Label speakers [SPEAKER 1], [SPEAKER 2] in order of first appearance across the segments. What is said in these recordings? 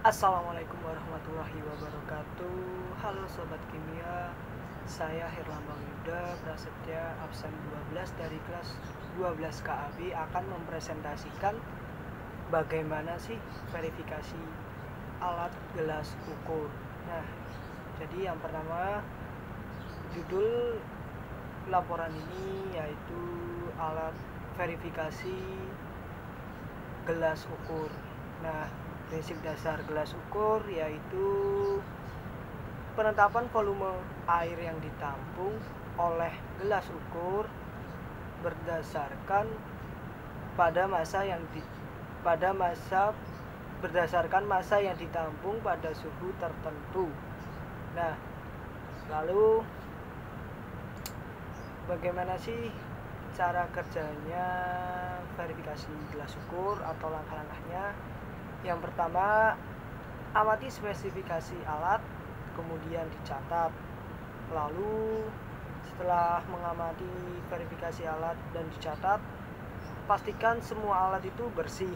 [SPEAKER 1] Assalamualaikum warahmatullahi wabarakatuh. Halo Sobat Kimia, saya Herlambang Yuda Prasetya, absen 12 dari kelas 12 KAB akan mempresentasikan bagaimana sih verifikasi alat gelas ukur. Nah, jadi yang pertama, judul laporan ini yaitu alat verifikasi gelas ukur. Nah, prinsip dasar gelas ukur yaitu penetapan volume air yang ditampung oleh gelas ukur berdasarkan berdasarkan massa yang ditampung pada suhu tertentu. Nah, lalu bagaimana sih cara kerjanya verifikasi gelas ukur atau langkah-langkahnya? Yang pertama, amati spesifikasi alat, kemudian dicatat. Lalu setelah mengamati verifikasi alat dan dicatat, pastikan semua alat itu bersih.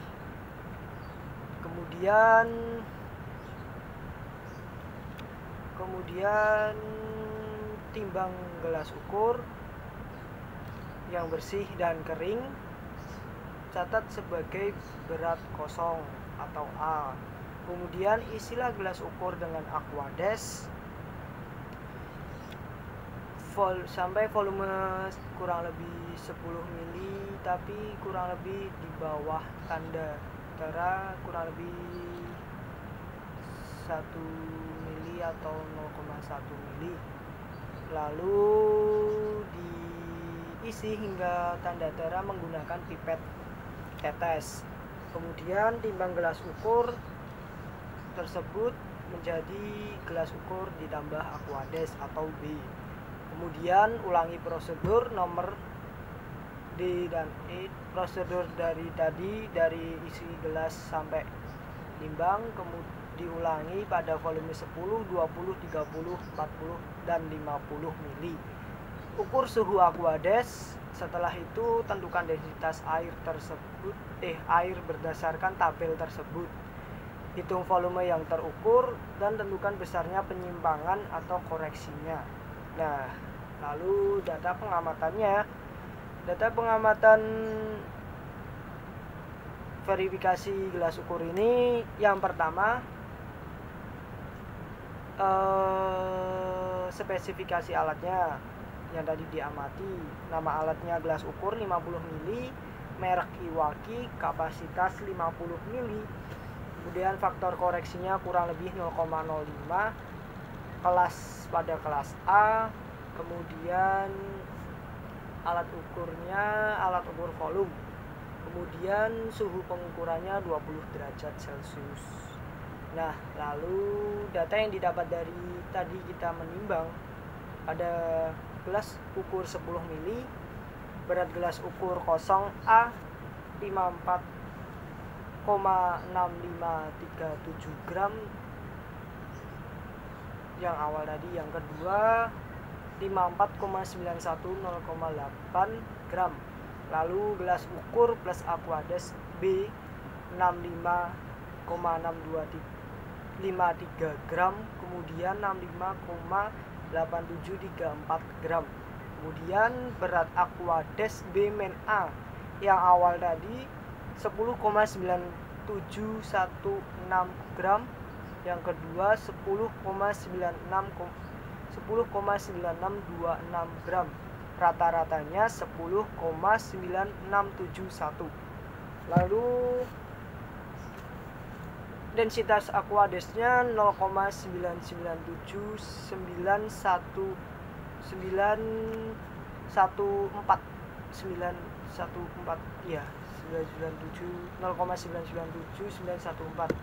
[SPEAKER 1] Kemudian timbang gelas ukur yang bersih dan kering, catat sebagai berat kosong atau A. Kemudian isilah gelas ukur dengan Aquades sampai volume kurang lebih 10 mili, tapi kurang lebih di bawah tanda tera, kurang lebih 1 mili atau 0,1 mili. Lalu diisi hingga tanda tera menggunakan pipet tetes. Kemudian timbang gelas ukur tersebut menjadi gelas ukur ditambah Aquades atau B. Kemudian ulangi prosedur nomor D dan E, prosedur dari tadi, dari isi gelas sampai timbang, kemudian diulangi pada volume 10, 20, 30, 40, dan 50 mili. Ukur suhu Aquades. Setelah itu tentukan densitas air tersebut, air berdasarkan tabel tersebut. Hitung volume yang terukur dan tentukan besarnya penyimpangan atau koreksinya. Nah, lalu data pengamatannya. Data pengamatan verifikasi gelas ukur ini, yang pertama, spesifikasi alatnya yang tadi diamati. Nama alatnya gelas ukur 50 mili, merek Iwaki, kapasitas 50 mili. Kemudian faktor koreksinya kurang lebih 0,05, kelas pada kelas A. Kemudian alat ukurnya alat ukur volume. Kemudian suhu pengukurannya 20 derajat Celcius. Nah, lalu data yang didapat dari tadi kita menimbang pada gelas ukur 10 mili, berat gelas ukur kosong A 54,6537 gram yang awal tadi. Yang kedua 54,910,8 gram. Lalu gelas ukur plus Aquades B 65,653 gram, kemudian 65,8734 gram. Kemudian berat Aquades B men A yang awal tadi 10,9716 gram, yang kedua 10,9626 gram. Rata-ratanya 10,9671. Lalu densitas Aquadesnya 0,9979114 ya, 0,9979114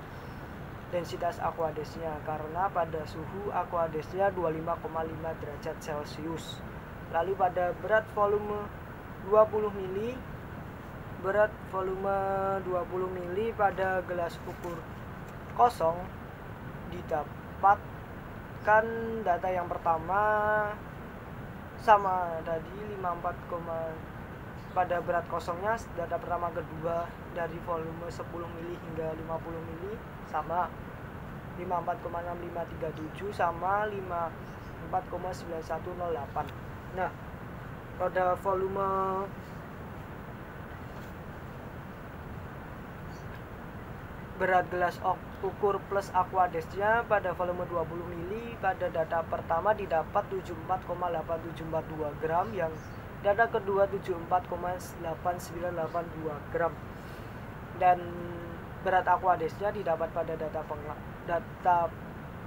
[SPEAKER 1] densitas Aquadesnya, karena pada suhu Aquadesnya 25,5 derajat Celcius. Lalu pada berat volume 20 mili, berat volume 20 mili pada gelas ukur kosong didapatkan data yang pertama sama tadi 54, pada berat kosongnya data pertama kedua dari volume 10 mili hingga 50 mili sama. 54,6537 sama 54,9108. Nah, pada volume berat gelas ukur plus aquadesnya pada volume 20 mili pada data pertama didapat 74,8742 gram, yang data kedua 74,8982 gram, dan berat aquadesnya didapat pada data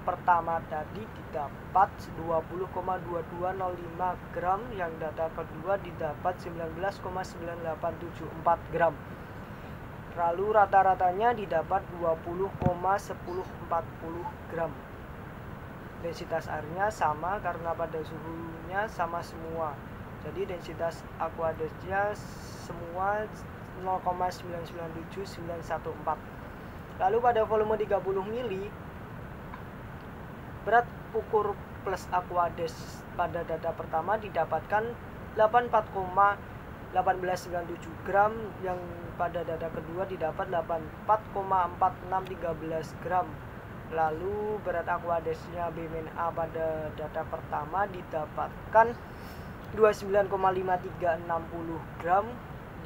[SPEAKER 1] pertama tadi didapat 20,2205 gram, yang data kedua didapat 19,9874 gram. Lalu rata-ratanya didapat 20,1040 gram. Densitas airnya sama karena pada suhunya sama semua. Jadi densitas aquadesnya semua 0,997914. Lalu pada volume 30 mili berat ukur plus aquades pada data pertama didapatkan 18,1897 gram, yang pada data kedua didapat 84,4613 gram. Lalu berat aquadesnya B-A pada data pertama didapatkan 29,5360 gram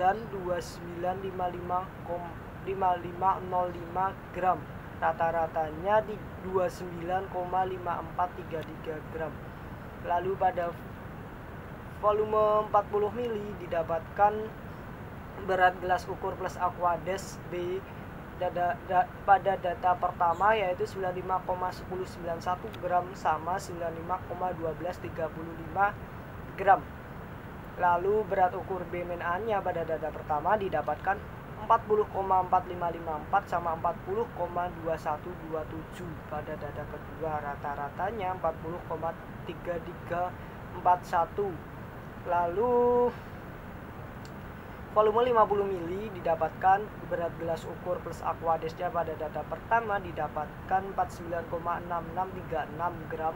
[SPEAKER 1] dan 29,5505 gram. Rata-ratanya di 29,5433 gram. Lalu pada volume 40 mili didapatkan berat gelas ukur plus aquades B pada data pertama yaitu 95,1091 gram sama 95,1235 gram. Lalu berat ukur B-A-nya pada data pertama didapatkan 40,4554 sama 40,2127 pada data kedua. Rata-ratanya 40,3341. Lalu volume 50 mili didapatkan berat gelas ukur plus aquadesnya pada data pertama didapatkan 49,6636 gram.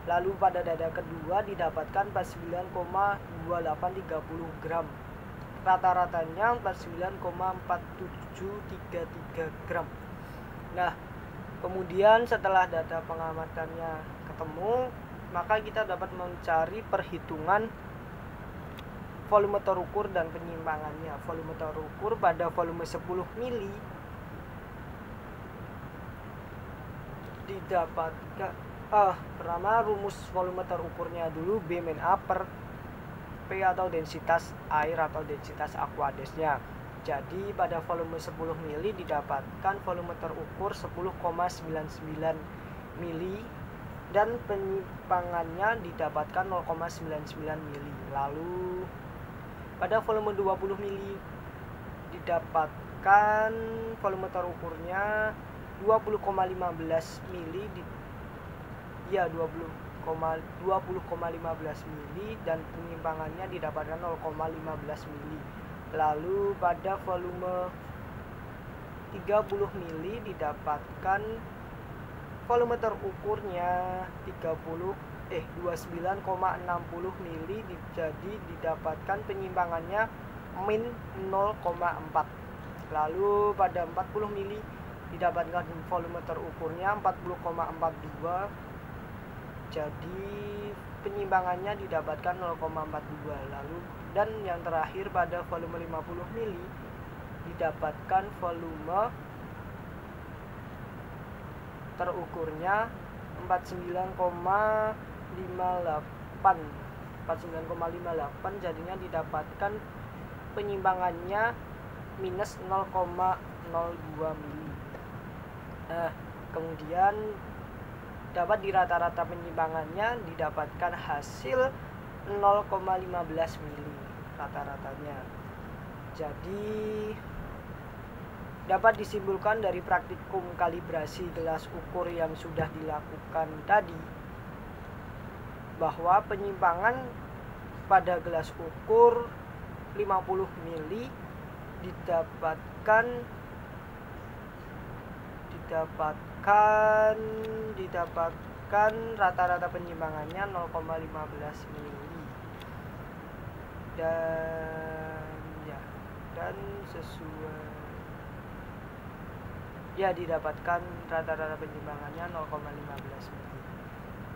[SPEAKER 1] Lalu pada data kedua didapatkan 49,2830 gram. Rata-ratanya 49,4733 gram. Nah, kemudian setelah data pengamatannya ketemu, maka kita dapat mencari perhitungan volume terukur dan penyimpangannya. Volume terukur pada volume 10 mili didapatkan pertama rumus volume terukurnya dulu, B-A per P atau densitas air atau densitas aquadesnya. Jadi pada volume 10 mili didapatkan volume terukur 10,99 mili dan penyimpangannya didapatkan 0,99 mili. Lalu pada volume 20 mili didapatkan volume terukurnya 20,15 mili 20,15 mili dan penyimpangannya didapatkan 0,15 mili. Lalu pada volume 30 mili didapatkan volume terukurnya 29,60 mili, jadi didapatkan penyimpangannya min 0,4. Lalu pada 40 mili didapatkan volume terukurnya 40,42, jadi penyimpangannya didapatkan 0,42. Lalu dan yang terakhir pada volume 50 mili didapatkan volume terukurnya 49,58, jadinya didapatkan penyimpangannya minus 0,02 mili. Nah, kemudian dapat di rata-rata penyimpangannya didapatkan hasil 0,15 mili rata-ratanya. Jadi dapat disimpulkan dari praktikum kalibrasi gelas ukur yang sudah dilakukan tadi bahwa penyimpangan pada gelas ukur 50 mili didapatkan rata-rata penyimpangannya 0,15 mili. Dan sesuai ya didapatkan rata-rata pentimbangannya 0,15 meter.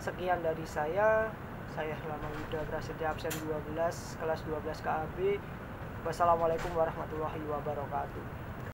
[SPEAKER 1] Sekian dari saya Lamang Yuda Prasetya, absen 12 kelas 12 KAB. Wassalamualaikum warahmatullahi wabarakatuh.